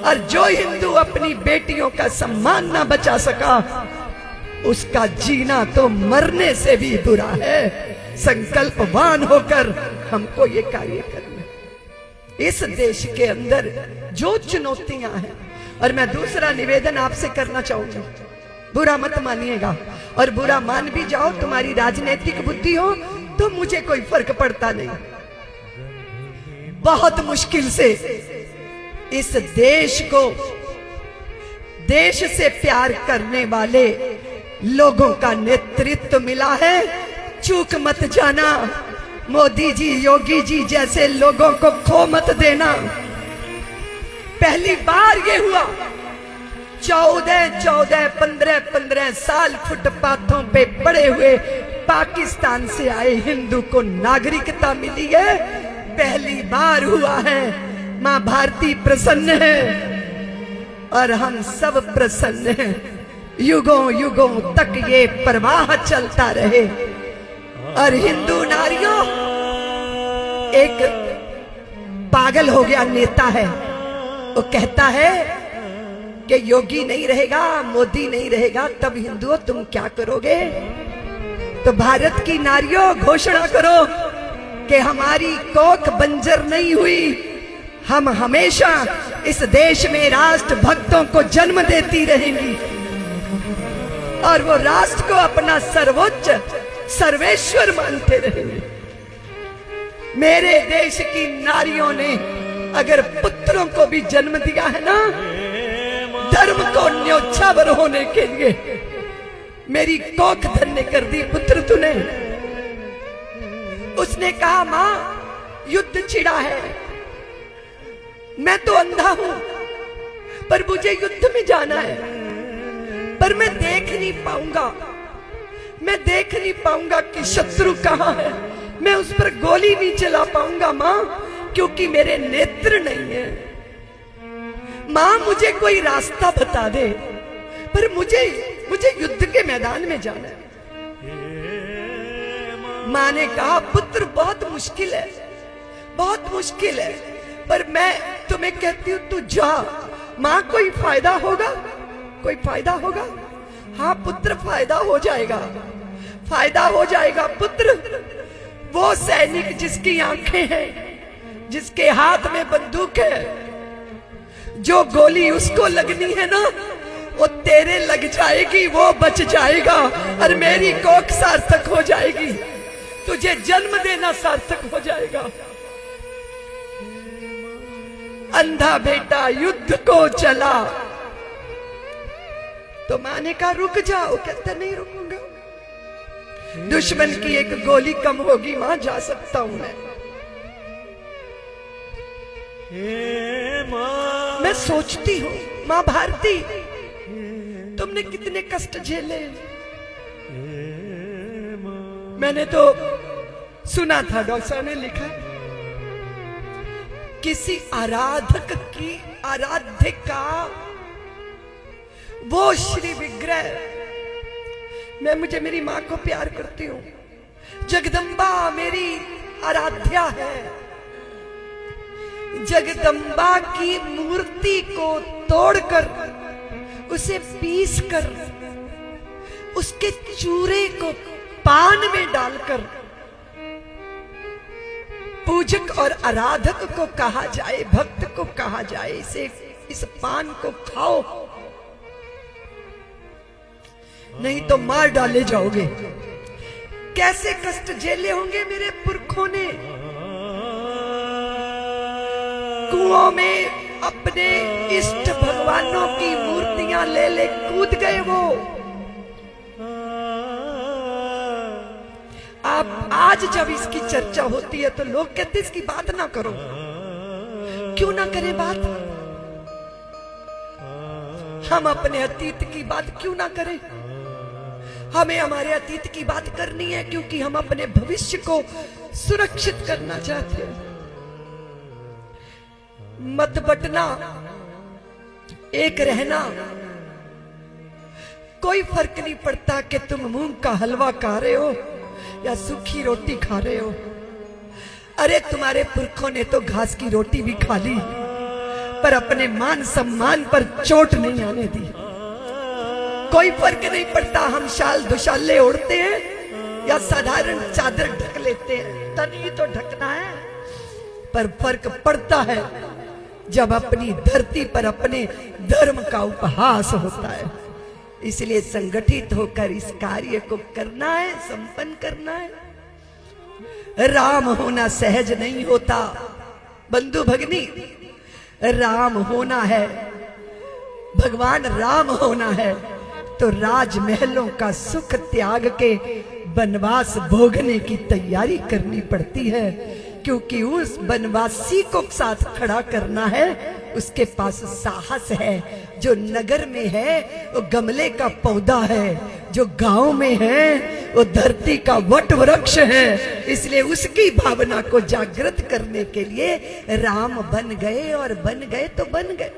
और जो हिंदू अपनी बेटियों का सम्मान ना बचा सका, उसका जीना तो मरने से भी बुरा है। संकल्पवान होकर हमको ये कार्य करना है। इस देश के अंदर जो चुनौतियां हैं, और मैं दूसरा निवेदन आपसे करना चाहूंगी, बुरा मत मानिएगा, और बुरा मान भी जाओ, तुम्हारी राजनीतिक बुद्धि हो तो मुझे कोई फर्क पड़ता नहीं। बहुत मुश्किल से इस देश को, देश से प्यार करने वाले लोगों का नेतृत्व मिला है। चूक मत जाना, मोदी जी, योगी जी जैसे लोगों को खो मत देना। पहली बार ये हुआ, 15 साल फुटपाथों पे पड़े हुए पाकिस्तान से आए हिंदू को नागरिकता मिली है। पहली बार हुआ है। मां भारती प्रसन्न है और हम सब प्रसन्न हैं। युगों युगों तक ये प्रवाह चलता रहे। और हिंदू नारियों, एक पागल हो गया नेता है, वो कहता है कि योगी नहीं रहेगा, मोदी नहीं रहेगा, तब हिंदुओं तुम क्या करोगे? तो भारत की नारियों घोषणा करो कि हमारी कोख बंजर नहीं हुई। हम हमेशा इस देश में राष्ट्र भक्तों को जन्म देती रहेंगी और वो राष्ट्र को अपना सर्वोच्च सर्वेश्वर मानते रहेंगे। मेरे देश की नारियों ने अगर पुत्रों को भी जन्म दिया है ना, धर्म को न्योछावर होने के लिए, मेरी कोख धन्य कर दी पुत्र तूने। उसने कहा, मां युद्ध छिड़ा है, मैं तो अंधा हूं, पर मुझे युद्ध में जाना है, पर मैं देख नहीं पाऊंगा, मैं देख नहीं पाऊंगा कि शत्रु कहां है, मैं उस पर गोली नहीं चला पाऊंगा मां, क्योंकि मेरे नेत्र नहीं है। मां मुझे कोई रास्ता बता दे, पर मुझे युद्ध के मैदान में जाना है। मां ने कहा, पुत्र बहुत मुश्किल है, बहुत मुश्किल है, पर मैं तुम्हें कहती हूं तू जा। मां कोई फायदा होगा? कोई फायदा होगा? हाँ पुत्र, फायदा हो जाएगा, फायदा हो जाएगा पुत्र। वो सैनिक जिसकी आंखें हैं, जिसके हाथ में बंदूक है, जो गोली उसको लगनी है ना, वो तेरे लग जाएगी, वो बच जाएगा और मेरी कोख सार्थक हो जाएगी, तुझे जन्म देना सार्थक हो जाएगा। अंधा बेटा युद्ध को चला तो मां ने कहा रुक जाओ, कहता नहीं रुकूंगा, दुश्मन की एक गोली कम होगी मां, जा सकता हूं मैं सोचती हूं मां भारती, तुमने कितने कष्ट झेले। मैंने तो सुना था, डॉक्टर साहब ने लिखा, किसी आराधक की आराध्य का वो श्री विग्रह। मुझे मेरी मां को प्यार करती हूं, जगदम्बा मेरी आराध्या है। जगदम्बा की मूर्ति को तोड़कर, उसे पीस कर, उसके चूरे को पान में डालकर पूजक और आराधक को कहा जाए, भक्त को कहा जाए, इस पान को खाओ, नहीं तो मार डाले जाओगे। कैसे कष्ट झेले होंगे मेरे पुरखों ने। कुओं में अपने इष्ट भगवानों की मूर्तियां ले ले कूद गए वो। आप आज जब इसकी चर्चा होती है तो लोग कहते इसकी बात ना करो। क्यों ना करें बात? हम अपने अतीत की बात क्यों ना करें? हमें हमारे अतीत की बात करनी है, क्योंकि हम अपने भविष्य को सुरक्षित करना चाहते हैं। मत बटना, एक रहना, कोई फर्क नहीं पड़ता कि तुम मूंग का हलवा खा रहे हो या सूखी रोटी खा रहे हो। अरे तुम्हारे पुरखों ने तो घास की रोटी भी खा ली, पर अपने मान सम्मान पर चोट नहीं आने दी। कोई फर्क नहीं पड़ता हम शाल दुशाले ओढ़ते हैं या साधारण चादर ढक लेते हैं, तन ही तो ढकना है। पर फर्क पड़ता है जब अपनी धरती पर अपने धर्म का उपहास होता है। इसलिए संगठित होकर इस कार्य को करना है, संपन्न करना है। राम होना सहज नहीं होता बंधु भगनी, राम होना है, भगवान राम होना है तो राजमहलों का सुख त्याग के वनवास भोगने की तैयारी करनी पड़ती है, क्योंकि उस वनवासी को साथ खड़ा करना है, उसके पास साहस है। जो नगर में है वो गमले का पौधा है, जो गांव में है वो धरती का वट वृक्ष है। इसलिए उसकी भावना को जागृत करने के लिए राम बन गए, और बन गए तो बन गए।